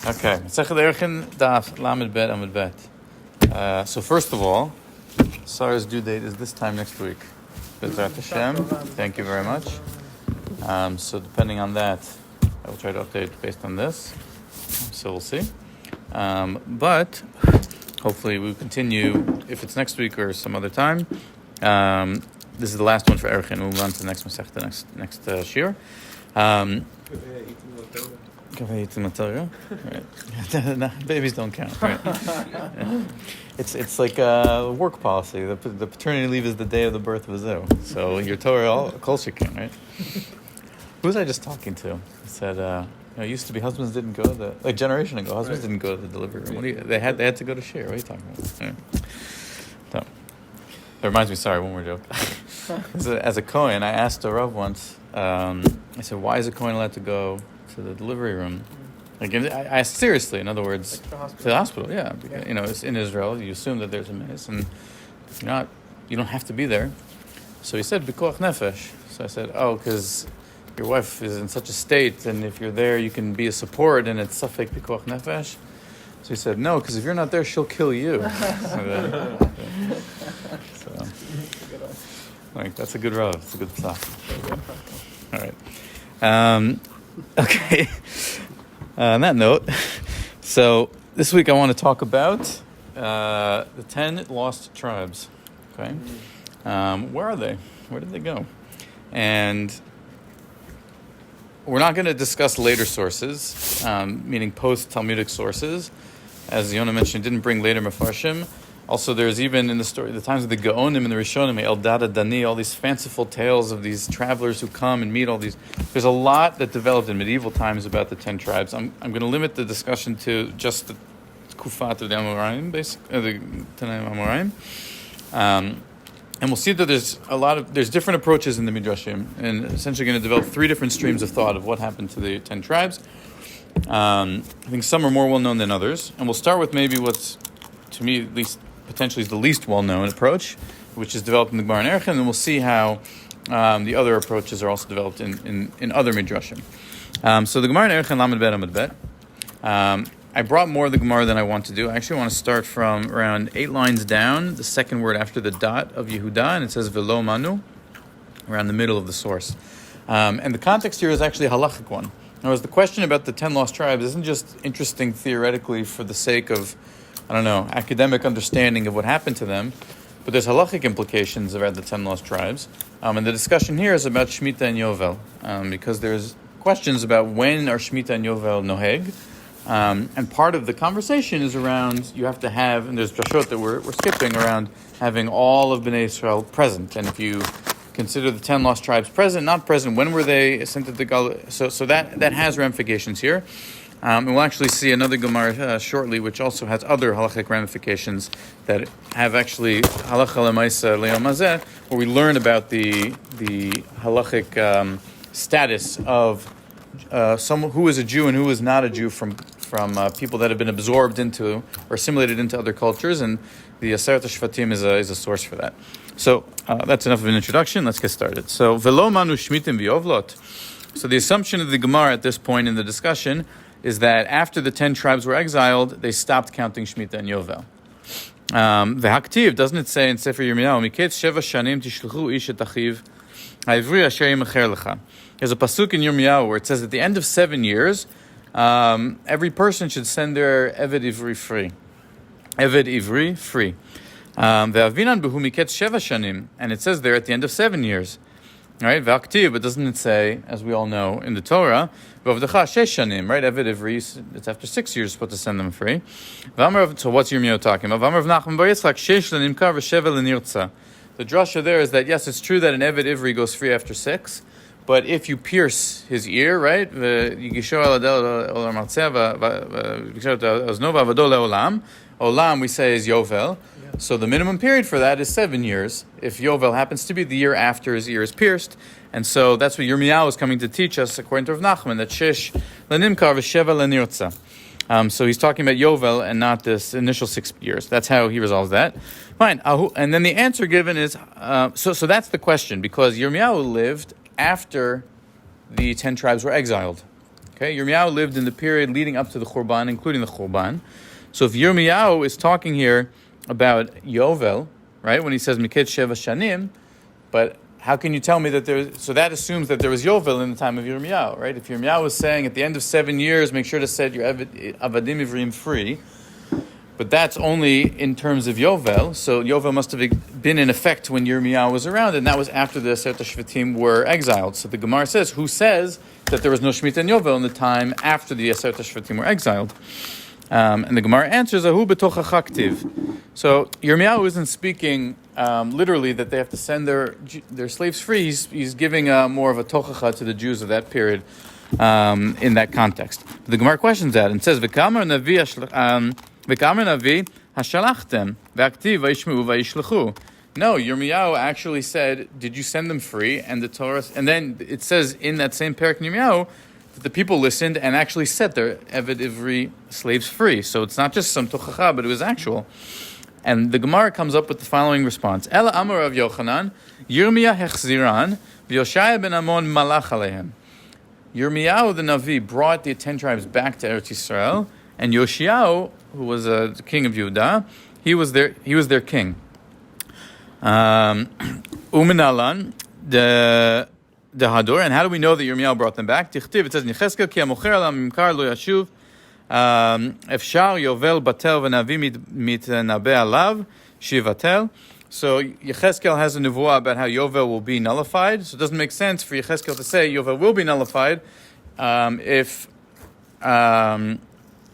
Okay, Arachin daf Mlmd bet Amud bet. So first of all, Sarah's due date is this time next week. B'ezrat Hashem. Thank you very much. So depending on that, I will try to update based on this. So we'll see. But hopefully we'll continue if it's next week or some other time. This is the last one for Arachin. We'll move on to the next Masechta, next shir. Right. Babies don't count. Right? It's like a work policy. The paternity leave is the day of the birth of a zoo. So your Torah, kol shekin, right? Who was I just talking to? He said, it used to be husbands didn't go to a generation ago. Husbands didn't go to the delivery room. They had to go to share. What are you talking about? Right. So, that reminds me. Sorry, one more joke. As a Kohen, I asked a Rav once. I said, "Why is a Kohen allowed to go to the delivery room?" Like, I asked seriously. In other words, to the hospital. Yeah, because, it's in Israel. You assume that there's a menace, and you don't have to be there. So he said, "B'koach nefesh." So I said, "Oh, because your wife is in such a state, and if you're there, you can be a support, and it's safek b'koach nefesh." So he said, "No, because if you're not there, she'll kill you." That's a good road. It's a good stuff. All right. Okay. On that note, so this week I want to talk about the 10 lost tribes. Okay. Where are they? Where did they go? And we're not going to discuss later sources, meaning post-Talmudic sources. As Yonah mentioned, didn't bring later Mefarshim. Also, there's even in the story, the times of the Gaonim and the Rishonim, Eldad Dani, all these fanciful tales of these travelers who come and meet all these. There's a lot that developed in medieval times about the 10 tribes. I'm going to limit the discussion to just the Kufat of the Amoraim, basically, the Tanaim Amoraim. And we'll see that there's different approaches in the Midrashim, and essentially going to develop 3 different streams of thought of what happened to the 10 tribes. I think some are more well known than others, and we'll start with maybe what's, to me at least, potentially is the least well-known approach, which is developed in the Gemara and Arachin, and we'll see how the other approaches are also developed in other Midrashim. So the Gemara and Arachin, Mlmd bet Amud bet. I brought more of the Gemara than I want to do. I actually want to start from around 8 lines down, the second word after the dot of Yehuda, and it says Velo Manu, around the middle of the source. And the context here is actually a halachic one. In other words, the question about the 10 lost tribes isn't just interesting theoretically for the sake of, academic understanding of what happened to them, but there's halachic implications about the 10 lost tribes. And the discussion here is about Shemitah and Yovel, because there's questions about when are Shemitah and Yovel noheg. And part of the conversation is around, you have to have, and there's drashot that we're skipping, around having all of Bnei Israel present. And if you consider the 10 lost tribes present, not present, when were they sent to the Gal? So that has ramifications here. And we'll actually see another Gemara shortly, which also has other halachic ramifications that have actually halacha lemaisa le'yom hazeh, where we learn about the halachic status of someone who is a Jew and who is not a Jew from people that have been absorbed into or assimilated into other cultures, and the Aseret HaShvatim is a source for that. So that's enough of an introduction. Let's get started. So velo manu shmitim v'yovlot. So the assumption of the Gemara at this point in the discussion is that after the 10 tribes were exiled, they stopped counting Shemitah and Yovel. The Haktiv, doesn't it say in Sefer Yirmiyahu, Miketz sheva shanim tishluchu ish et achiv ha'ivri asher yimecher lecha. There's a pasuk in Yirmiyahu where it says at the end of 7 years, every person should send their Eved Ivri free. Eved Ivri free. Ve'avinan behu miketz sheva shanim. And it says there at the end of 7 years. All right, V'aktiv, but doesn't it say, as we all know in the Torah, V'avdecha shesh shanim, right? Eved Ivri, it's after 6 years supposed to send them free. So what's Yirmiyahu talking about? V'amar Nachman bar Yitzchak shesh lenimkar v'sheva lenirtza. The drasha there is that, yes, it's true that an Eved Ivri goes free after 6, but if you pierce his ear, right? Olam, we say, is Yovel. So the minimum period for that is 7 years, if Yovel happens to be the year after his ear is pierced. And so that's what Yirmiyahu is coming to teach us, according to Rav Nachman, that Shesh lenimkar v'sheva lenirtza. So he's talking about Yovel and not this initial 6 years. That's how he resolves that. Fine. And then the answer given is, so that's the question, because Yirmiyahu lived after the 10 tribes were exiled. Okay, Yirmiyahu lived in the period leading up to the Churban, including the Churban. So if Yirmiyahu is talking here about Yovel, right, when he says Miked Sheva Shanim, but how can you tell me that there's... So that assumes that there was Yovel in the time of Yirmiyahu, right? If Yirmiyahu was saying at the end of 7 years, make sure to set your Avadim Ivrim free, but that's only in terms of Yovel, so Yovel must have been in effect when Yirmiyahu was around, and that was after the Aseret HaShvatim were exiled. So the Gemara says, who says that there was no Shemitah and Yovel in the time after the Aseret HaShvatim were exiled? And the Gemara answers, Ahu b'toch hachaktiv. So Yirmiyahu isn't speaking literally that they have to send their slaves free. He's giving more of a tochacha to the Jews of that period in that context. But the Gemara questions that and says, V'kamar navi hashalachtem v'aktiv v'yishmeu v'yishlechu. No, Yirmiyahu actually said, did you send them free? And the Torah, and then it says in that same parak in Yirmiyahu that the people listened and actually set their Eved Ivri slaves free. So it's not just some tochacha, but it was actual. And the Gemara comes up with the following response. Ela Amar of Yochanan, Yirmiyah hechziran, v'Yoshaya ben Amon malach alehem. Yirmiyahu the Navi brought the 10 tribes back to Eretz Yisrael, and Yoshiyahu, who was the king of Yehuda, he was their king. Uminalan the Hadur, and how do we know that Yirmiyahu brought them back? Tichtiv, it says in Yecheskel, Ki amocher alam mimkar lo yashuv, Efshar Yovel batel v'navi mitnabe alav shivatel. So Yecheskel has a nevuah about how Yovel will be nullified. So it doesn't make sense for Yecheskel to say Yovel will be nullified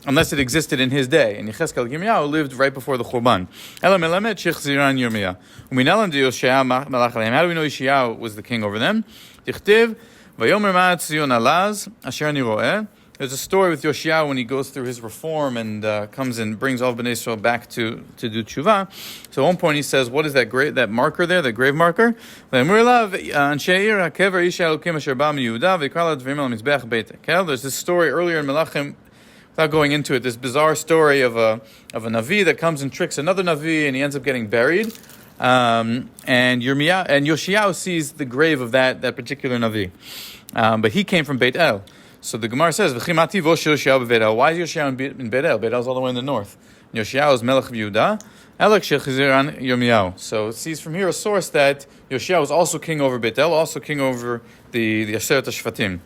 unless it existed in his day. And Yecheskel Yirmiyahu lived right before the Churban. Ela melamed שהחזירן Yirmiyah. Uminalan de Yoshaya malach alehem. How do we know Yoshiyahu was the king over them? Tichtiv vayomer ma'at Zion alaz asher ani ro'eh. There's a story with Yoshiyahu when he goes through his reform and comes and brings all of Bnei Israel back to do tshuva. So at one point he says, what is that marker there, that grave marker? There's this story earlier in Melachim, without going into it, this bizarre story of a Navi that comes and tricks another Navi and he ends up getting buried. And Yoshiyahu sees the grave of that particular Navi. But he came from Beit El. So the Gemara says, why is Yoshiyahu in Beit El? Beit El is all the way in the north. Yoshiyahu is Melech of Yehuda. Elek Yirmiyahu. So it sees from here a source that Yoshiyahu was also king over Beit El, also king over the Aseret HaShvatim.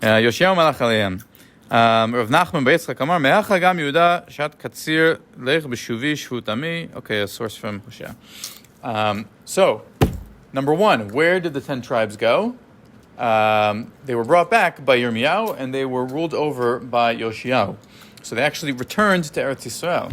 Yoshiyahu Melech Aleim. Rav Nachman Beitzchak Amar, Me'acha gam Yehuda shat katzir lech b'shuvi shvut ami. Okay, a source from Hosea. So, number one, where did the 10 tribes go? They were brought back by Yirmiyahu and they were ruled over by Yoshiyahu. So they actually returned to Eretz Yisrael.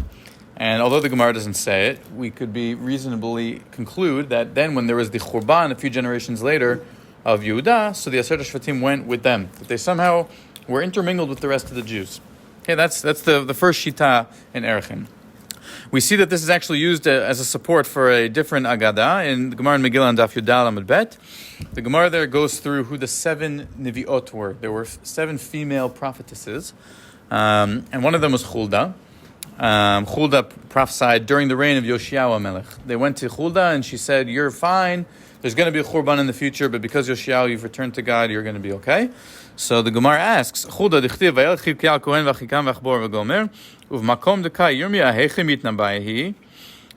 And although the Gemara doesn't say it, we could be reasonably conclude that then when there was the Churban a few generations later of Yehuda, so the Aseret HaShvatim went with them. But they somehow were intermingled with the rest of the Jews. Okay, that's the first shita in Arachin. We see that this is actually used as a support for a different Agada in the Gemara in Megillah and Daf Yudal Amud Bet. The Gemara there goes through who the 7 Nevi'ot were. There were 7 female prophetesses, and one of them was Hulda. Hulda prophesied during the reign of Yoshiyahu Melech. They went to Hulda and she said, you're fine, there's going to be a Churban in the future, but because Yoshiyahu, you've returned to God, you're going to be okay. So the Gemara asks, Hulda dichtiv vayel chivkei kohen v'achikam v'achbor v'gomer uv'makom dekai Yirmiyah heichim mitnabayehi.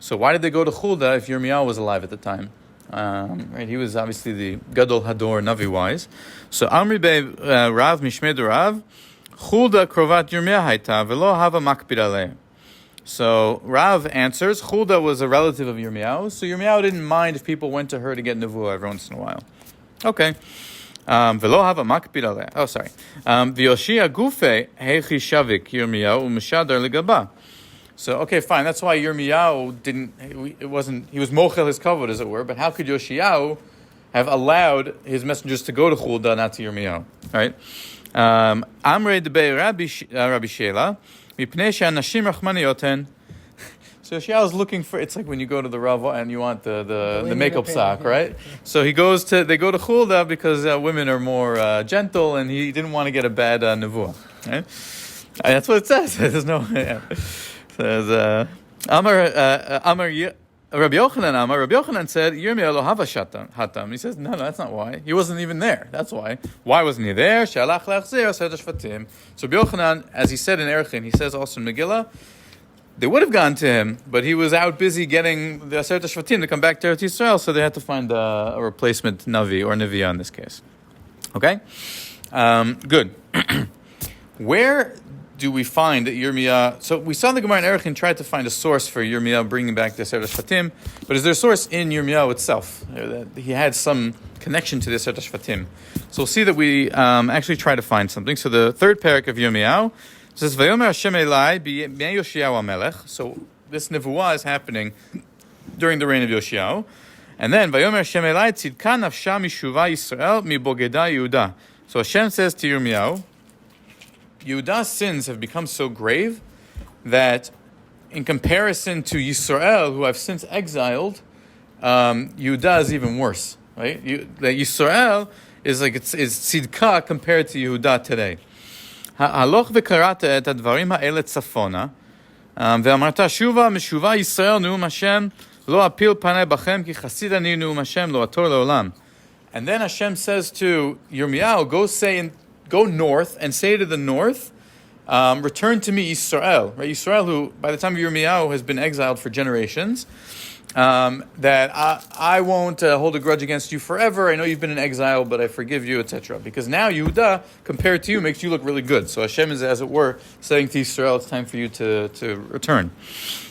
So why did they go to Hulda if Yirmiyahu was alive at the time? Right, he was obviously the Gadol Hador Navi-wise. So Amri be Rav Mishmed Rav Hulda krovat Yirmiyah haita v'lo hava makpid aleh. So Rav answers, Hulda was a relative of Yirmiyahu, so Yirmiyahu didn't mind if people went to her to get nevuah every once in a while. Okay. V'lo hava makpid aleh. Oh, sorry. V'yoshia gufe heichi shavik Yirmiyahu u'meshadar legaba. So, okay, fine. That's why Yirmiyahu he was mochel his kavod, as it were, but how could Yoshiyahu have allowed his messengers to go to Hulda, not to Yirmiyahu? Right? Amrei debei Rabbi Shela, mipnei she'anashim rachmanioten. So Yoshiyahu is looking for, it's like when you go to the Rav and you want the makeup sock, right? So they go to Hulda because women are more gentle, and he didn't want to get a bad nevuah. Right? That's what it says. There's no... Yeah. Says, Rabbi Yochanan said, Yirmiyahu lo hava hatam. He says, no, that's not why. He wasn't even there. That's why. Why wasn't he there? She'alach le'achzir aseret hashvatim. So Rabbi Yochanan, as he said in Arachin, he says also in Megillah, they would have gone to him, but he was out busy getting the aseret hashvatim to come back to Eretz Yisrael, so they had to find a replacement Navi, or Neviah in this case. Okay? Good. Where do we find that Yirmiyah... So we saw the Gemara in Erichin tried to find a source for Yirmiyah bringing back the Aseret Shvatim, but is there a source in Yirmiyahu itself? That he had some connection to the Aseret Shvatim. So we'll see that we actually try to find something. So the third parak of Yirmiyahu says, Vayomer Hashem Elai b'yemei Yoshiyahu HaMelech. So this nevuah is happening during the reign of Yoshiyahu. And then, Vayomer Hashem Elai tzidka nafsha mishuva Yisrael mibogeda Yehuda. So Hashem says to Yirmiyahu, Yehuda's sins have become so grave that in comparison to Yisrael, who I've since exiled, Yehuda is even worse, right? Yisrael is like, it's tzidka compared to Yehuda today. Haloch v'karata et advarim ha'ele tzafona, ve'amarta shuva meshuva Yisrael neum Hashem, lo apil panei bachem ki chasid ani neum Hashem lo ator leolam. And then Hashem says to Yirmiyahu, go north and say to the north, return to me Yisrael. Right? Yisrael, who by the time of Yirmiyahu has been exiled for generations, that I won't hold a grudge against you forever. I know you've been in exile, but I forgive you, etc. Because now Yehuda, compared to you, makes you look really good. So Hashem is, as it were, saying to Yisrael, it's time for you to return.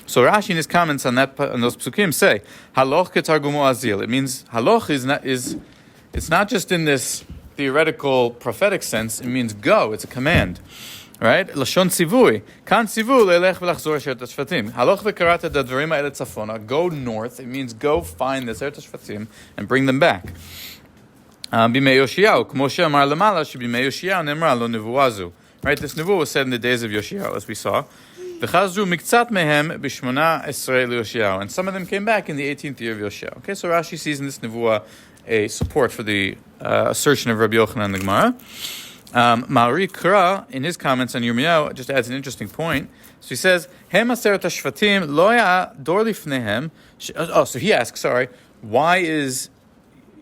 So Rashi in his comments on those psukim say, Haloch ketargumo azil. It means Haloch it's not just in this theoretical prophetic sense, it means go, it's a command. Right? Lashon tzivui. Kan tzivu le'elech v'lachzor aseret hashvatim. Haloch v'karata d'advarim ha'ele tzafona. Go north, it means go find the aseret hashvatim and bring them back. B'mei Yoshiyahu. K'mo she'amar lemala she'b'mei Yoshiyahu nemra lo nevuazu. Right? This nevuah was said in the days of Yoshiyahu, as we saw. V'chazru miktzat mehem b'shmona esrei Yoshiyahu. And some of them came back in the 18th year of Yoshiyahu. Okay, so Rashi sees in this nevuah a support for the assertion of Rabbi Yochanan in the Gemara. Ma'ari Kra, in his comments on Yirmiyahu, just adds an interesting point. So he says, Hem aseret hashvatim lo ya'dor lifnehem. So he asks, why is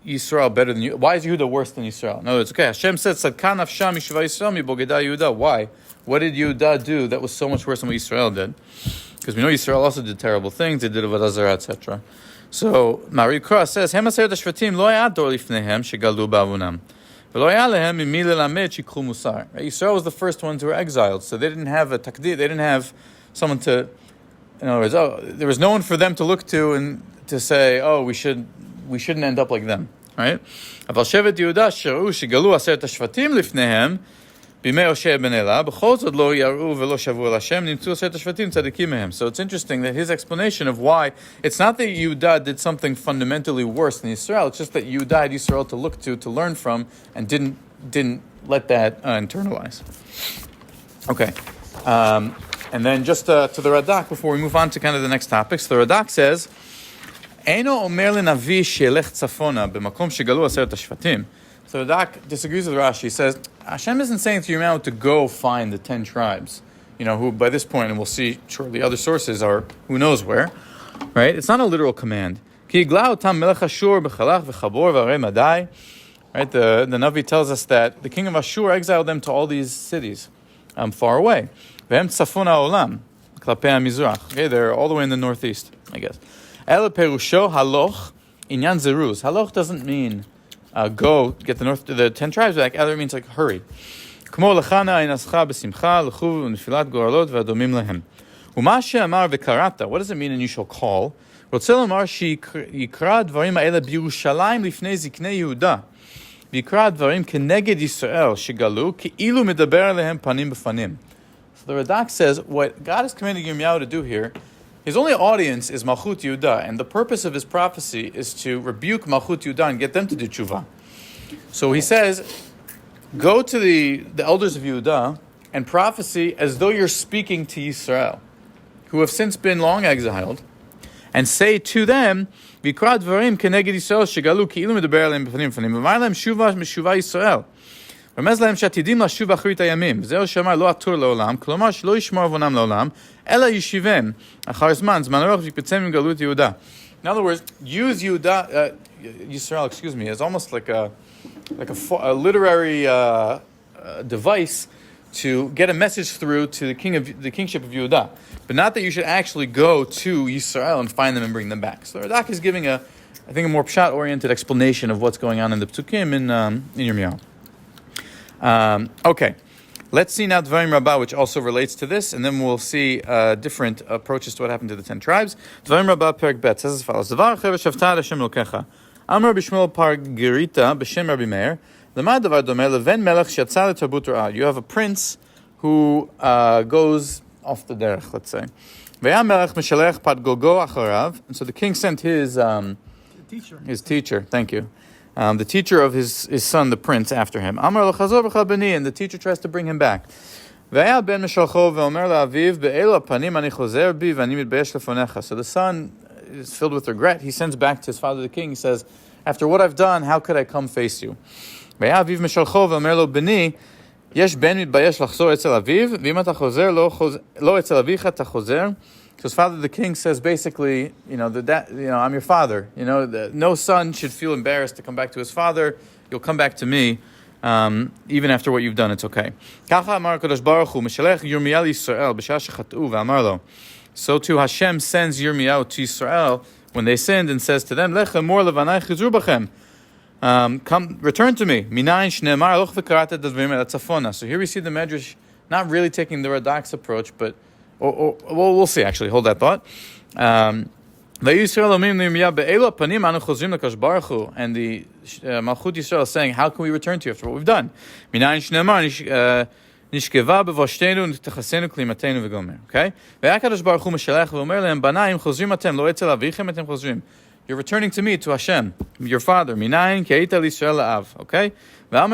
Yisrael better than you? Why is Yehuda worse than Yisrael? No, it's okay. Hashem said, Tzadka nafsha mishuva Yisrael mibogeda Yehuda. Why? What did Yehuda do that was so much worse than what Yisrael did? Because we know Yisrael also did terrible things. They did avodah zarah, etc. So Mari Kra says, Hem aseret hashvatim lo ya'dor lifnehem shegalu ba'avunam. Yisrael was the first ones who were exiled, so they didn't have a takdir. They didn't have someone to, in other words, there was no one for them to look to and to say, we shouldn't end up like them, right? So it's interesting that his explanation of why, it's not that Yehuda did something fundamentally worse than Yisrael, it's just that Yehuda had Yisrael to look to learn from, and didn't let that internalize. Okay. And then just to the Radak, before we move on to kind of the next topics, the Radak says, Eino omer lenavi she'elech tzafona b'makom shegalu aseret hashvatim. So the Radak disagrees with Rashi. He says, Hashem isn't saying to Yirmiyahu to go find the 10 tribes, who by this point, and we'll see shortly, other sources are who knows where, right? It's not a literal command. Right? The Navi tells us that the king of Ashur exiled them to all these cities far away. Okay, they're all the way in the northeast, I guess. Haloch doesn't mean go get the 10 tribes back. Other means like hurry. What does it mean? And you shall call. ויקרא דברים כנגד ישראל שגלו כאילו מדבר עליהם פנים בפנים. So the Radak says what God is commanding Yirmiyahu to do here, his only audience is Malchut Yehuda, and the purpose of his prophecy is to rebuke Malchut Yehuda and get them to do tshuva. So he says, go to the elders of Yehuda and prophesy as though you're speaking to Yisrael, who have since been long exiled, and say to them, ויקרא דברים כנגד ישראל שגלו כאילו מדבר עליהם בפנים בפנים, ואמר להם שובה משובה ישראל. רמז להם שעתידים לשוב אחרית הימים, וזהו שאמר לא אטור לעולם, כלומר שלא ישמור עוונם לעולם, אלא ישיבם אחר זמן ארוך ויקבצם עם גלות יהודה. In other words, use Yisrael, as almost like a literary device to get a message through to the kingship of Yehuda, but not that you should actually go to Yisrael and find them and bring them back. So the Radak is giving a more pshat-oriented explanation of what's going on in the Psukim in Yirmiyahu. Okay, let's see now Dvarim Rabbah, which also relates to this, and then we'll see different approaches to what happened to the 10 tribes. Dvarim Rabbah Perek Bet says as follows: Davar acher v'shavta Hashem Elokecha, Amar b'Shmuel par Gerita b'Shem Rabbi Meir, Lemad davar domeh leven melech she'yatza letarbut ra'ah. You have a prince who goes off the derech, let's say. Ve'yam melech mishalech pad golgo acharav, and so the king sent his teacher. Thank you. The teacher of his son, the prince, after him. Amar l'chazor v'chal b'ni, and the teacher tries to bring him back. Ve'ya ben mishalcho ve'omer la'aviv be'elu apanim ani chozer bi v'ani mitbayesh lefonecha. So the son is filled with regret. He sends back to his father, the king. He says, after what I've done, how could I come face you? Ve'ya aviv mishalcho ve'omer lo b'ni, yesh ben mitbayesh lachzor etzel aviv, v'im ata chozer lo etzel avicha ta chozer. So his father, the king, says basically, I'm your father. No son should feel embarrassed to come back to his father. You'll come back to me, even after what you've done. It's okay. So too Hashem sends Yirmiyahu to Israel when they sinned and says to them, come, return to me. So here we see the Medrash not really taking the Radak's approach, but well, we'll see, actually. Hold that thought. And the Malchut Yisrael is saying, how can we return to you after what we've done? Okay? You're returning to me, to Hashem, your father. Okay? I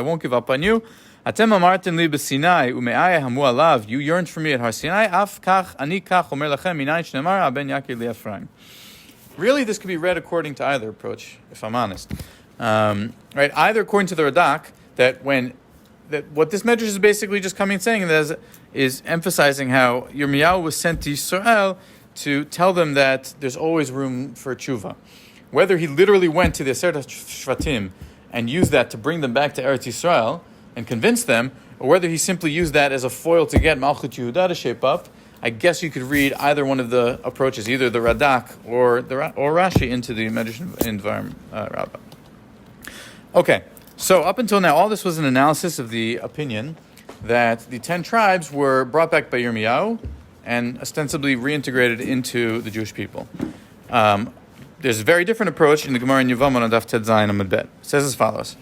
won't give up on you. You yearned for me at Har Sinai. Really, this could be read according to either approach, if I'm honest. Right? Either according to the Radak, that what this medrash is basically just coming and saying is emphasizing how Yirmiyahu was sent to Yisrael to tell them that there's always room for tshuva. Whether he literally went to the Aseret Shvatim and used that to bring them back to Eretz Yisrael and convince them, or whether he simply used that as a foil to get Malchut Yehuda to shape up, I guess you could read either one of the approaches, either the Radak or Rashi, into the Medrash in Dvarim Rabbah. Okay, so up until now, all this was an analysis of the opinion that the 10 tribes were brought back by Yirmiyahu and ostensibly reintegrated into the Jewish people. There's a very different approach in the Gemara in Yevamot on Daf Ted Zayin Amud Bet. It says as follows: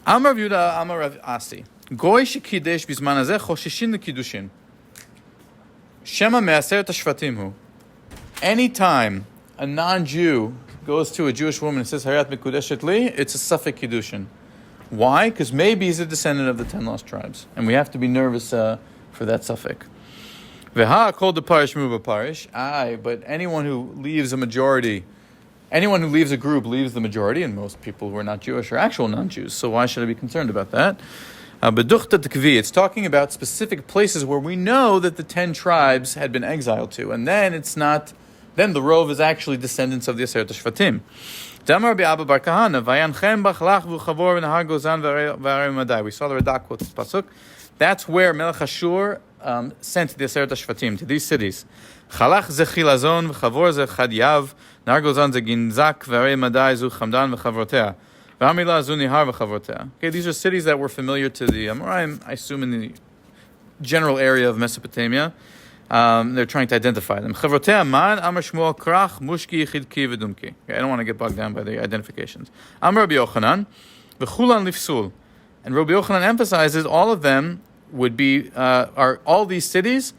Amar Rav Yehuda, Amar Rav Asi, Goy shekidesh bizman hazeh choshishin lekidushin. Shema me'aseret hashvatim hu. Anytime a non-Jew goes to a Jewish woman and says Hayat mikudeshet li, it's a suffix kiddushin. Why? Because maybe he's a descendant of the 10 lost tribes, and we have to be nervous for that suffix. Veha called the parish muba parish. But anyone who leaves a group leaves the majority, and most people who are not Jewish are actual non-Jews. So why should I be concerned about that? It's talking about specific places where we know that the 10 tribes had been exiled to, and then it's not. Then the rov is actually descendants of the Aseret Shvatim. We saw the Radak quote this pasuk. That's where Melech Ashur sent the Aseret Shvatim to these cities. Chalach ze chilazon v'chavor ze chadyav, nargozan ze ginzak v'arei madai zu chamdan v'chavrotea, v'amila zu nihar v'chavrotea. Okay, these are cities that were familiar to the Amoraim, I assume in the general area of Mesopotamia. They're trying to identify them. Chavrotea man, Amar Shmuel krach, mushki, chidki, v'dumki. Okay, I don't want to get bogged down by the identifications. Amar Rabbi Yochanan, v'chulan lifsul. And Rabbi Yochanan emphasizes all of them would be, all these cities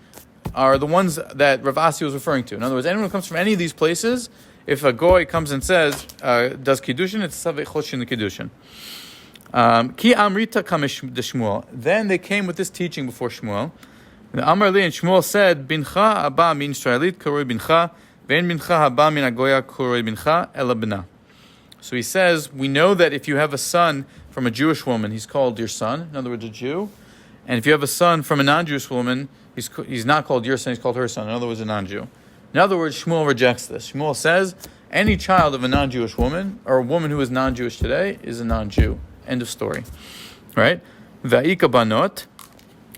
are the ones that Rav Asi was referring to. In other words, anyone who comes from any of these places, if a goy comes and says, does kiddushin, it's savei choshin the kiddushin. Ki amrita kamesh de Shmuel. Then they came with this teaching before Shmuel. The Amar Li and Shmuel said, Bincha haba min Israelit koroi bincha, ve'en bincha haba min agoya koroi bincha ela bina. So he says, we know that if you have a son from a Jewish woman, he's called your son, in other words, a Jew. And if you have a son from a non-Jewish woman, he's not called your son, he's called her son. In other words, a non-Jew. In other words, Shmuel rejects this. Shmuel says any child of a non-Jewish woman, or a woman who is non-Jewish today, is a non-Jew. End of story. Right? Va'ika banot.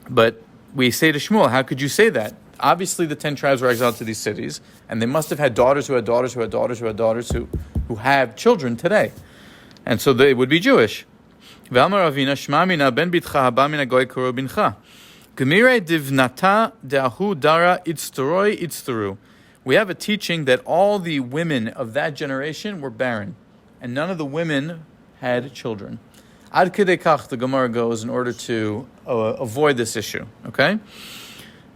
But we say to Shmuel, how could you say that? Obviously, the 10 tribes were exiled to these cities, and they must have had daughters who had daughters who had daughters who had daughters who have children today. And so they would be Jewish. Ve'amar Avina shmamina ben bitcha haba min hagoy kuru bincha. Gemire divnata de'ahu dara itztoroi itztoru. We have a teaching that all the women of that generation were barren, and none of the women had children. Ad kedei kach, the Gemara goes in order to avoid this issue. Okay?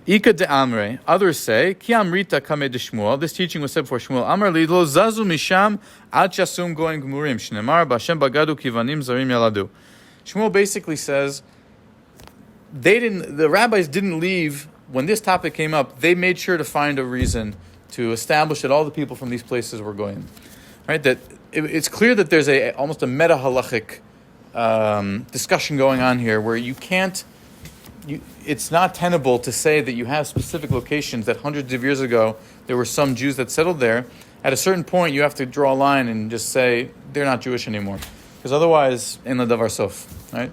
Ika de Amre. Others say, Ki amrita kame de Shmuel. This teaching was said before Shmuel. Amar lidlo zazu misham ad shasum goin gmurim. Shnemar b'Hashem bagadu kivanim zarim yaladu. Shmuel basically says, the rabbis didn't leave when this topic came up. They made sure to find a reason to establish that all the people from these places were going. Right? That it's clear that there's almost a meta halachic discussion going on here, where it's not tenable to say that you have specific locations that hundreds of years ago there were some Jews that settled there. At a certain point, you have to draw a line and just say they're not Jewish anymore, because otherwise, in the davar sof, right?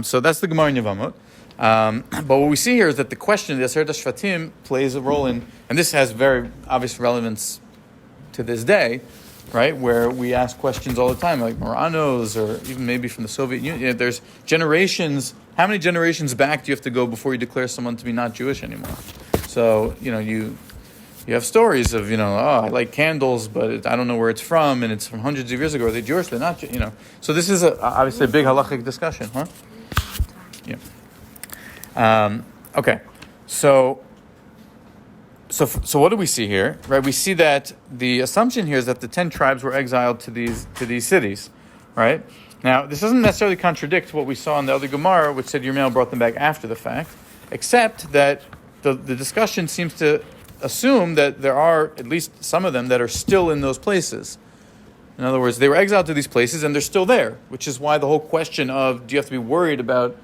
So that's the Gemara in Yevamot. But what we see here is that the question of the Aseret HaShvatim plays a role in, and this has very obvious relevance to this day, right? Where we ask questions all the time, like Moranos, or even maybe from the Soviet Union. There's generations. How many generations back do you have to go before you declare someone to be not Jewish anymore? So, you have stories of, I like candles, but I don't know where it's from, and it's from hundreds of years ago. Are they Jewish? They're not, So this is obviously a big halachic discussion, huh? Yeah. Okay. So what do we see here? Right? We see that the assumption here is that the 10 tribes were exiled to these cities, right? Now, this doesn't necessarily contradict what we saw in the other Gemara, which said Yirmiyahu brought them back after the fact, except that the discussion seems to assume that there are at least some of them that are still in those places. In other words, they were exiled to these places and they're still there, which is why the whole question of do you have to be worried about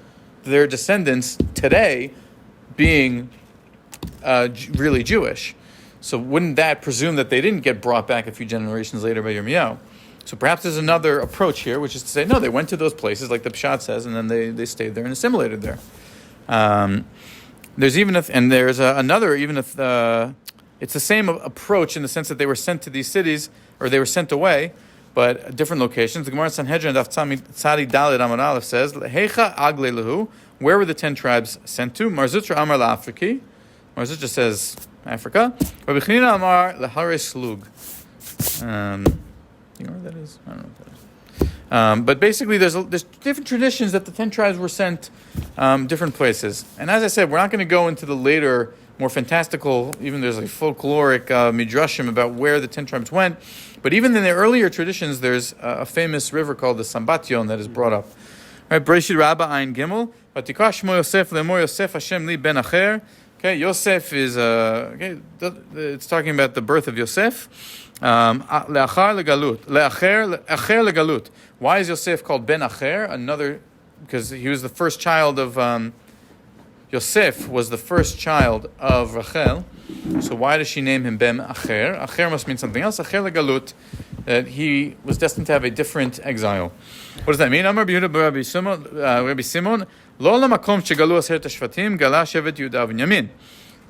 their descendants today being really Jewish. So wouldn't that presume that they didn't get brought back a few generations later by Yirmiyahu? So perhaps there's another approach here, which is to say, no, they went to those places, like the Pshat says, and then they stayed there and assimilated there. There's another, even if it's the same approach in the sense that they were sent to these cities, or they were sent away, but at different locations. The Gemara Sanhedrin Daf Tzadi Daled Amar Aleph says, Heicha Agle Lehu, where were the 10 tribes sent to? Marzutra Amar LaAfriki. Marzutra says Africa. Rabbi Chanina Amar LeHare Slug. You know where that is? I don't know what that is. But basically, there's different traditions that the 10 tribes were sent different places. And as I said, we're not going to go into the later, more fantastical, even there's like folkloric midrashim about where the 10 tribes went. But even in the earlier traditions, there's a famous river called the Sambation that is brought up. Right? Bereshit Rabbah Ayin Gimel. Vatikra Shmo Yosef Lemor Yosef Hashem Li Ben Acher. Okay, Yosef is it's talking about the birth of Yosef. Le'achar legalut. Why is Yosef called Ben Acher? Because he was the first child of Yosef was the first child of Rachel. So why does she name him Ben Acher? Acher must mean something else. Acher legalut, that he was destined to have a different exile. What does that mean? Amar B'Yehuda Rabbi Simon, lo lamakom shegalu aseret hashvatim gala shevet Yehuda v'Yamin.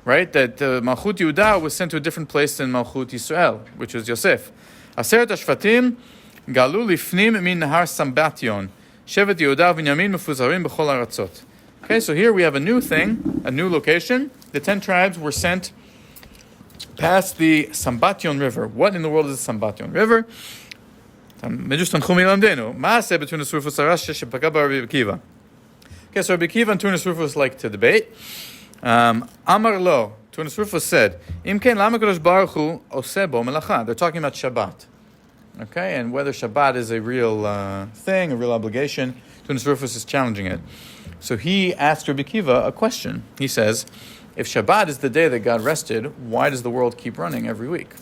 Right, that Malchut Yehuda was sent to a different place than Malchut Yisrael, which was Yosef. Aseret hashvatim galu lifnim min nahar Sambation. Shevet Yehuda v'Yamin mefuzarim b'chol haratzot. Okay, so here we have a new thing, a new location. The 10 tribes were sent past the Sambation River. What in the world is the Sambation River? Okay, so Rabbi Akiva and Tunis Rufus like to debate. Amar lo, Tunis Rufus said, Im ken lama kadosh baruch hu oseh bo melacha. They're talking about Shabbat. Okay, and whether Shabbat is a real thing, a real obligation, Tunis Rufus is challenging it. So he asked Rabbi Akiva a question. He says, if Shabbat is the day that God rested, why does the world keep running every week?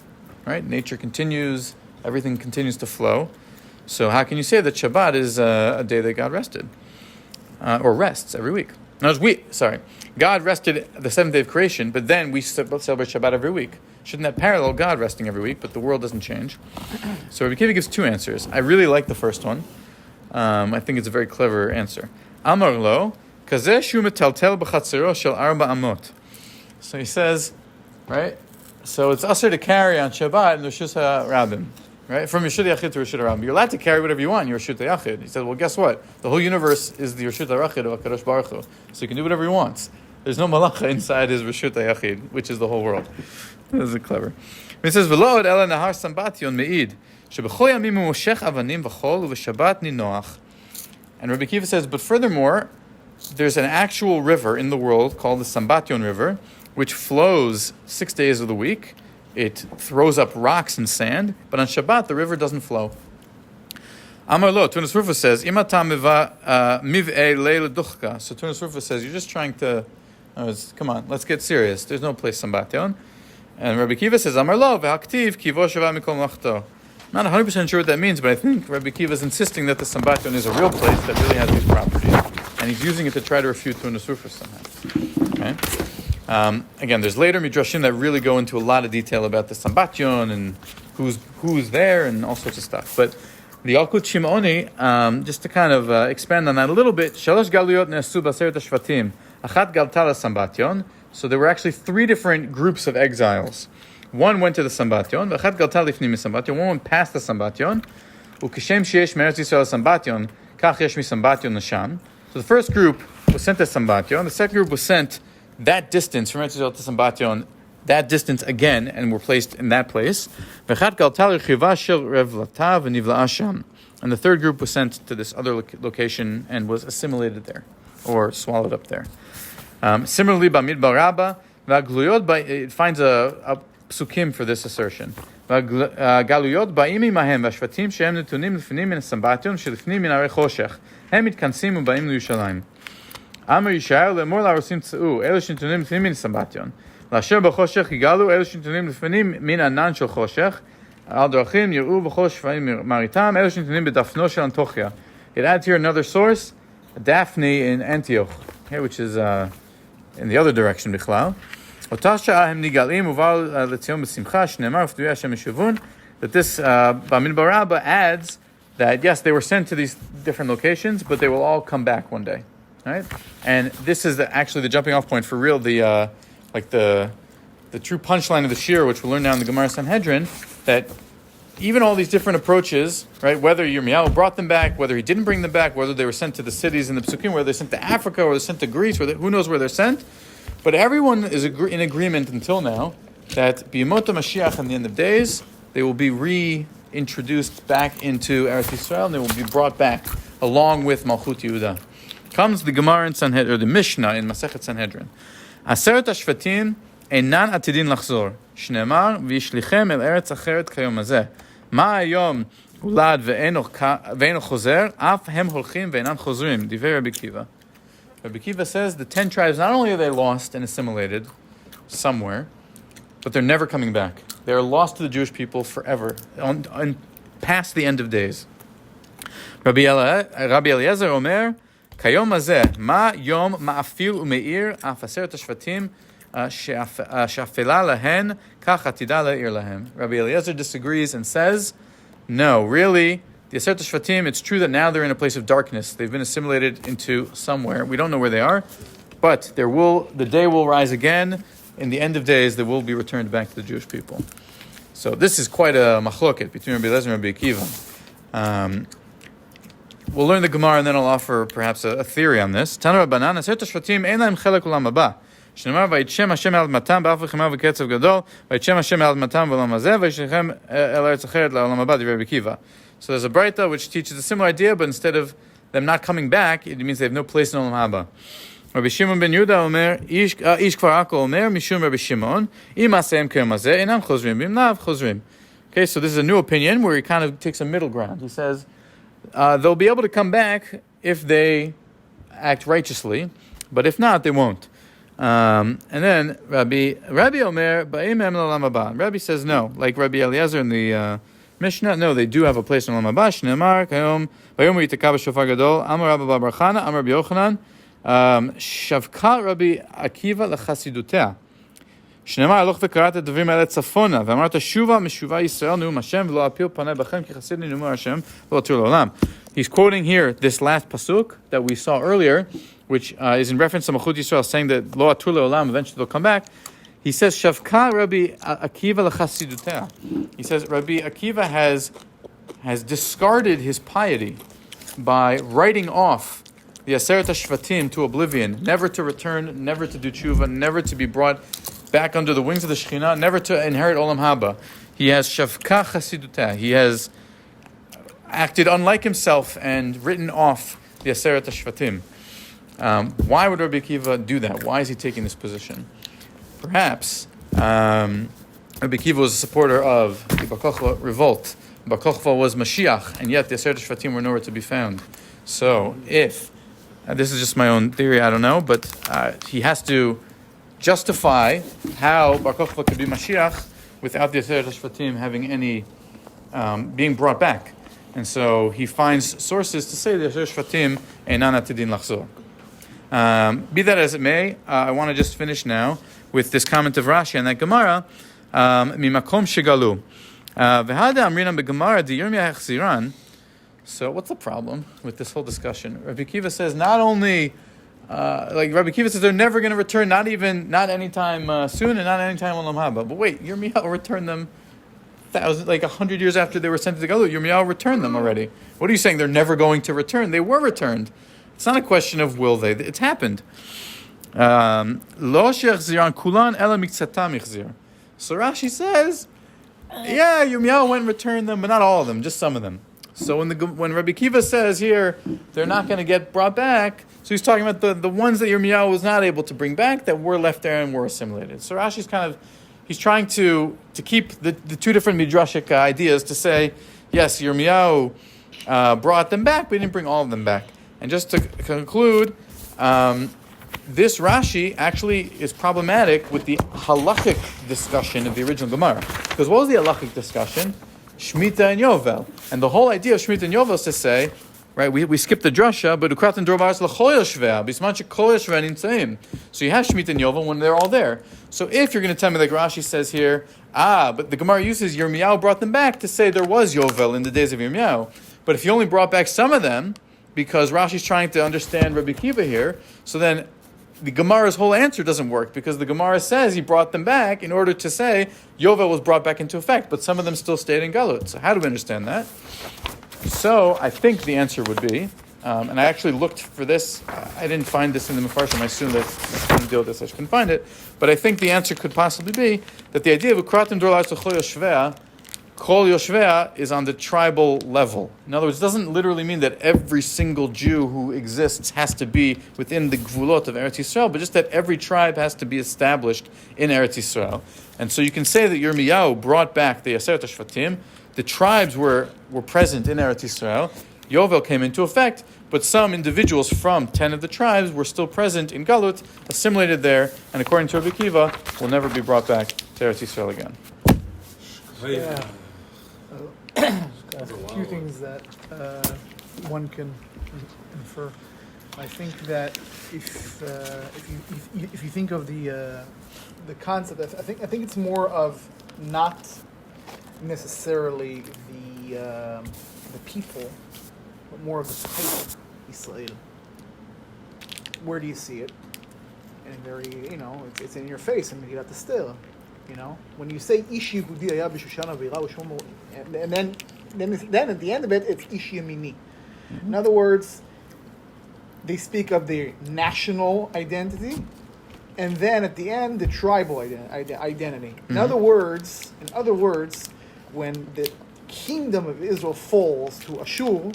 Right? Nature continues, everything continues to flow. So how can you say that Shabbat is a day that God rested? Or rests every week? No, God rested the seventh day of creation, but then we celebrate Shabbat every week. Shouldn't that parallel God resting every week? But the world doesn't change. So Rabbi Akiva gives two answers. I really like the first one. I think it's a very clever answer. Amar lo, kazeh shu metaltel b'chatzero shel arba amot. So he says, right? So it's usher to carry on Shabbat in Rishus HaRabim. Right? From Rishut Yachid to Rishut HaRabim. You're allowed to carry whatever you want in your Rishut Yachid. He said, well, guess what? The whole universe is the Rishut HaRachid of HaKadosh Baruch Hu. So you can do whatever he wants. There's no malacha inside his Rishut HaYachid, which is the whole world. This is clever. He says, V'lo od ela nahar Sambatyon me'id, sheb'chol yamim hu moshech avanim v'chol u'v'shabat ninoach. And Rabbi Akiva says, but furthermore, there's an actual river in the world called the Sambatyon River, which flows 6 days of the week. It throws up rocks and sand, but on Shabbat, the river doesn't flow. Amar lo, Tunas Rufa says, Imata miv'e leil duchka. So Tunas Rufa says, you're just trying to, come on, let's get serious. There's no place Sambatyon. And Rabbi Akiva says, Amar lo, v'haktiv kivo shava mikol machto. I'm not 100% sure what that means, but I think Rabbi Akiva is insisting that the Sambatyon is a real place that really has these properties. And he's using it to try to refute Tunas Rufa somehow. Okay? Again, there's later midrashim that really go into a lot of detail about the Sambatyon and who's there and all sorts of stuff. But the Yalkut Shimoni, just to kind of expand on that a little bit, Shalosh Galuyot Ne'asu B'aseret HaShvatim, Achat Galta LaSambatyon. So there were actually three different groups of exiles. One went to the Sambatyon, Achat Galta Lifnim Sambatyon. One went past the Sambatyon. Ukishem Sheyesh Meretz Yisrael Sambatyon, Kach Yesh Sambatyon Nasham. So the first group was sent to Sambatyon. The second group was sent that distance from Eretz Yisrael to Sambatyon, that distance again, and were placed in that place. And the third group was sent to this other location and was assimilated there, or swallowed up there. Similarly, Bamidbar Rabbah, it finds a psukim for this assertion. Galuyot ba'im imahem v'ashvatim shehem netunim lefnim min Sambatyon shelefnim min arei choshech hem mitkansim u'ba'im lYerushalayim. Amar Yishayahu lemor la'arosim tza'u elu shentunim lefnim min Sambatyon la'asher b'choshech yigalu elu shentunim lefnim min anan shel choshech al Arachin yir'u b'chol shva'im maritam elu shentunim b'dafno shel Antochia. It adds here another source, Daphne in Antioch, which is in the other direction, Bichlal. That this Bamidbar Rabbah adds that yes, they were sent to these different locations, but they will all come back one day, right? And this is actually the jumping off point for real, the true punchline of the shir, which we'll learn now in the Gemara Sanhedrin, that even all these different approaches, right? Whether Yirmiyahu brought them back, whether he didn't bring them back, whether they were sent to the cities in the Psukim, whether they're sent to Africa, or they're sent to Greece, who knows where they're sent. But everyone is in agreement until now that B'yemot HaMashiach, in the end of days, they will be reintroduced back into Eretz Yisrael, and they will be brought back along with Malchut Yehuda. Comes the Gemara in Sanhedrin, or the Mishnah in Masechet Sanhedrin. Aseret HaShvatim einan atidin lachzor, shneimar v'yishlichem el eretz acheret kayom hazeh. Ma hayom hulad ve'eno chozer, af hem holchim ve'enan chozrim. Divrei Rabbi Akiva. Rabbi Akiva says the 10 tribes, not only are they lost and assimilated somewhere, but they're never coming back. They are lost to the Jewish people forever, past the end of days. Rabbi Eliezer Omer, Kayom hazeh, ma yom ma'afil u'me'ir, af aseret hashvatim, she'afela lahen, kach atida le'ir lahem. Rabbi Eliezer disagrees and says, no, really, the Aseret HaShvatim, it's true that now they're in a place of darkness. They've been assimilated into somewhere. We don't know where they are, but the day will rise again. In the end of days, they will be returned back to the Jewish people. So this is quite a machloket between Rabbi Eliezer and Rabbi Akiva. We'll learn the Gemara, and then I'll offer perhaps a theory on this. Tana Rabbanan, Aseret HaShvatim, ein lahem chelek ulam haba. שנאמר ויתשם השם אל אדמתם באף וחמה וקצב גדול ויתשם השם אל אדמתם בעולם הזה וישלחם אל ארץ אחרת לעולם הבא. דברי רבי עקיבא. So there's a Braita which teaches a similar idea, but instead of them not coming back, it means they have no place in Olam Haba. Rabbi Shimon ben Yehuda Omer, Ish Kfar Akko Omer, Mishum Rabbi Shimon, Im Aseim K'yom Hazeh, Einam Chozrim, Im Lav Chozrim. Okay, so this is a new opinion where he kind of takes a middle ground. He says they'll be able to come back if they act righteously, but if not, they won't. And then Rabbi Omer, Ba'im Em L'Olam Haba. Rabbi says no, like Rabbi Eliezer in the Mishnah, no, they do have a place in Olam Haba. Shneimar Kayom Vayom Yitakah B'Shofar Gadol. Amar Rabba Bar Chana, Amar Rabbi Yochanan. שבקה רבי עקיבא לחסידותיה. שנאמר, הלוך וקרא את הדברים האלה צפונה, ואמרת, שובה משובה ישראל נאום השם, ולא אפיל פני בכם, כי חסיד לי נאום השם, ולא תראו לעולם. He's quoting here this last pasuk that we saw earlier, which is in reference to Malchut Yisrael, saying that lo atur le'olam, eventually they'll come back. He says, Shavka Rabbi Akiva l'chasiduteh. He says, Rabbi Akiva has discarded his piety by writing off the Aseret HaShvatim to oblivion, never to return, never to do tshuva, never to be brought back under the wings of the Shekhinah, never to inherit Olam Haba. He has Shavka Chasiduteh. He has acted unlike himself and written off the Aseret HaShvatim. Why would Rabbi Akiva do that? Why is he taking this position? Perhaps Rabbi Akiva was a supporter of the Bar Kokhba revolt. Bar Kokhba was Mashiach, and yet the Aseret HaShvatim were nowhere to be found. So if, this is just my own theory, I don't know, but he has to justify how Bar Kokhba could be Mashiach without the Aseret HaShvatim having any, being brought back. And so he finds sources to say the Aseret HaShvatim einan atidin lachzor. Be that as it may, I want to just finish now with this comment of Rashi and that Gemara, mimakom shegalu. V'hada amrinam beGemara di Yirmiyahu exile. So what's the problem with this whole discussion? Rabbi Akiva says not only, Rabbi Akiva says they're never going to return, not anytime soon and not anytime Olam Haba. But wait, Yirmiyahu returned them 100 years after they were sent to Galut. Yirmiyahu returned them already. What are you saying? They're never going to return. They were returned. It's not a question of will they. It's happened. Lo שהחזירן kulan ela miksatam יחזיר. So Rashi says, yeah, Yirmiyahu went and returned them, but not all of them, just some of them. So when Rabbi Akiva says here, they're not going to get brought back, so he's talking about the ones that Yirmiyahu was not able to bring back that were left there and were assimilated. So Rashi's he's trying to keep the two different midrashic ideas to say, yes, Yirmiyahu brought them back, but he didn't bring all of them back. And just to conclude, this Rashi actually is problematic with the halachic discussion of the original Gemara. Because what was the halachic discussion? Shemitah and Yovel. And the whole idea of Shemitah and Yovel is to say, right, we skipped the drasha, but Ukratan Dorbaras l'chol yoshvea, bisman shekol yoshvea nimtzaim. So you have Shemitah and Yovel when they're all there. So if you're going to tell me, like Rashi says here, but the Gemara uses Yirmiyahu brought them back to say there was Yovel in the days of Yirmiyahu. But if you only brought back some of them, because Rashi's trying to understand Rabbi Akiva here, so then the Gemara's whole answer doesn't work, because the Gemara says he brought them back in order to say Yovel was brought back into effect, but some of them still stayed in Galut. So how do we understand that? So I think the answer would be, and I actually looked for this, I didn't find this in the Mefarshim, I assumed that I couldn't deal with this, I couldn't find it, but I think the answer could possibly be that the idea of Ukratim Dorlash L'chol Yoshvea, Kol Yoshvea is on the tribal level. In other words, it doesn't literally mean that every single Jew who exists has to be within the Gvulot of Eretz Yisrael, but just that every tribe has to be established in Eretz Yisrael. And so you can say that Yirmiyahu brought back the Aseret HaShvatim. The tribes were present in Eretz Yisrael. Yovel came into effect, but some individuals from 10 of the tribes were still present in Galut, assimilated there, and according to Rabbi Akiva, will never be brought back to Eretz Yisrael again. Yeah. A few things that one can infer. I think that if you think of the concept, I think it's more of not necessarily the people, but more of the title Israel. Where do you see it? And very, it's in your face and Megillat Esther. When you say Ish Yehudi Haya b'Shoshana v'Yira Shlomo, and then at the end of it, it's Ish Yemini. In other words, they speak of their national identity, and then at the end, the tribal identity. In other words, when the kingdom of Israel falls to Ashur,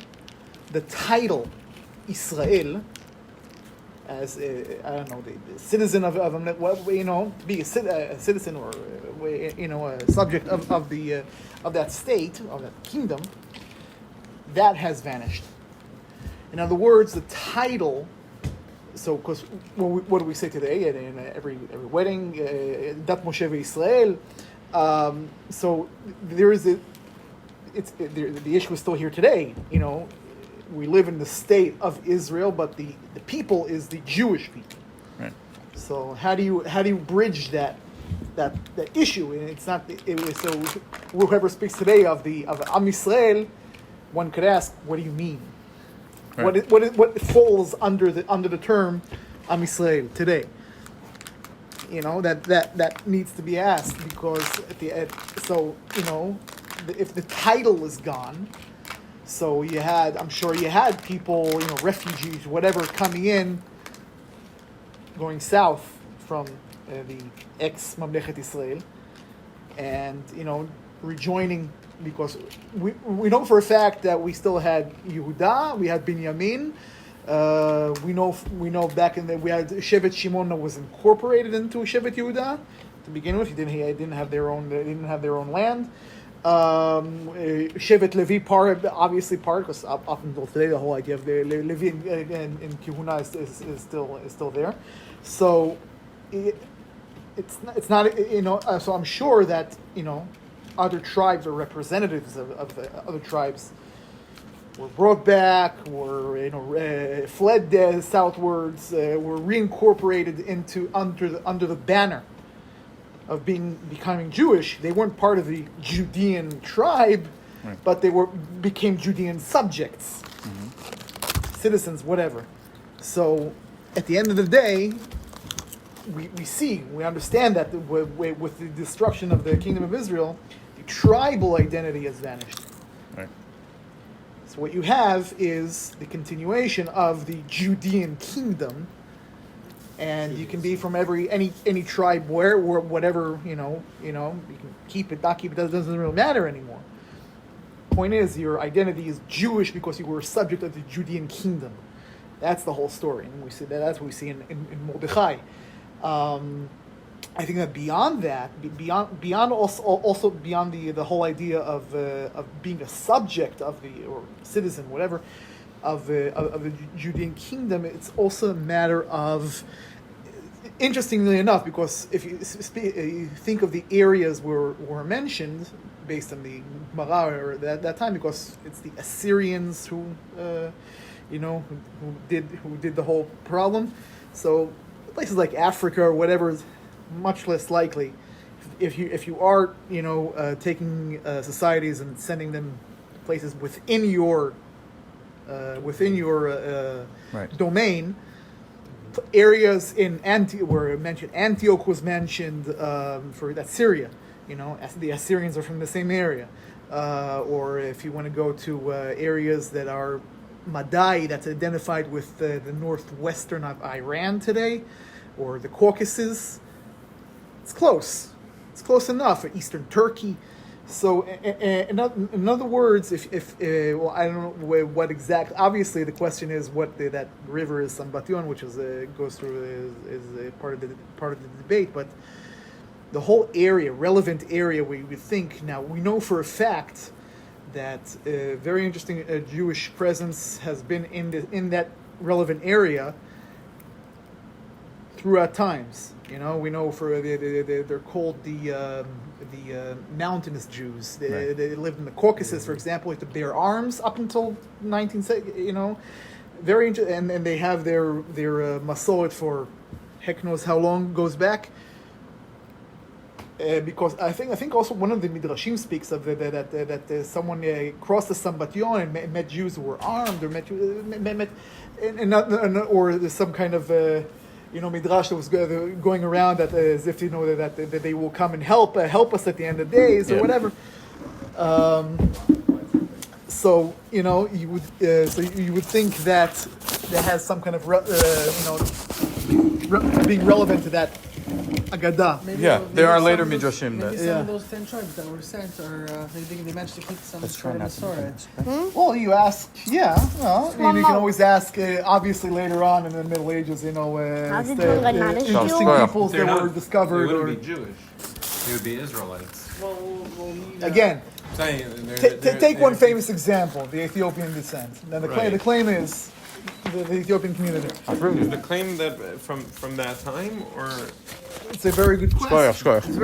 the title Israel, as the citizen of be a citizen or a subject of that state, of that kingdom, that has vanished. In other words, the title. So, because what do we say today in every wedding? Dat Moshe v'Yisrael. So there is the issue is still here today. we live in the state of Israel, but the people is the Jewish people. Right. So how do you bridge that issue? And it's not so. Whoever speaks today of Am Yisrael, one could ask, what do you mean? Right. What falls under the term Am Yisrael today? That needs to be asked, because if the title is gone, so I'm sure you had people, refugees, whatever, coming in, going south from the ex-Mamlechet Israel, and rejoining, because we know for a fact that we still had Yehuda, we had Binyamin. We know back in we had Shevet Shimon that was incorporated into Shevet Yehuda to begin with. They didn't have their own land. Shevet Levi part, because up until today the whole idea of the Levi in Kihuna is still there. So it's not so I'm sure that other tribes or representatives of the other tribes were brought back, were fled southwards, were reincorporated under the banner of becoming Jewish. They weren't part of the Judean tribe, right, but they became Judean subjects, citizens, whatever. So at the end of the day, we understand that with the destruction of the kingdom of Israel, the tribal identity has vanished. Right. So what you have is the continuation of the Judean kingdom, and you can be from any tribe or whatever, you can keep it, not keep it, doesn't really matter anymore. Point is, your identity is Jewish because you were a subject of the Judean kingdom. That's the whole story, and we see that's what we see in Mordechai. I think that beyond that, beyond also beyond the whole idea of being a subject of or citizen, whatever, of the Judean kingdom, it's also a matter of, interestingly enough, because if you think of the areas were mentioned based on the Gemara or that time, because it's the Assyrians who did the whole problem. So places like Africa or whatever is much less likely. If you are taking societies and sending them to places within your right, domain, areas in Antioch was mentioned for that Syria. The Assyrians are from the same area. Or if you want to go to areas that are Madai, that's identified with the northwestern of Iran today, or the Caucasus, it's close. It's close enough. Eastern Turkey. So, in other words, if I don't know what exact. Obviously, the question is what that river is, Sambation, which goes through is part of the debate. But the whole area, relevant area, we think now we know for a fact that a very interesting Jewish presence has been in that relevant area throughout times. We know for they're called the mountainous Jews. They lived in the Caucasus, for example, with the bare arms up until 19th. Very interesting, and they have their masoret for heck knows how long goes back. Because I think also one of the midrashim speaks of that someone crossed the Sambation and met Jews who were armed, or or there's some kind of midrash that was going around that as if that they will come and help us at the end of days or whatever. So you would think that has some kind of being relevant to that Agadah. There are later midrashim that. Maybe some of those 10 tribes that were sent are they managed to keep some sort of Masorah. Well, you ask, you can always ask. Obviously, later on in the Middle Ages, interesting peoples that were discovered. They wouldn't be Jewish. They would be Israelites. Again, take one famous example: the Ethiopian descent. Now, the claim is the Ethiopian community. Is the claim that from that time, or it's a very good question.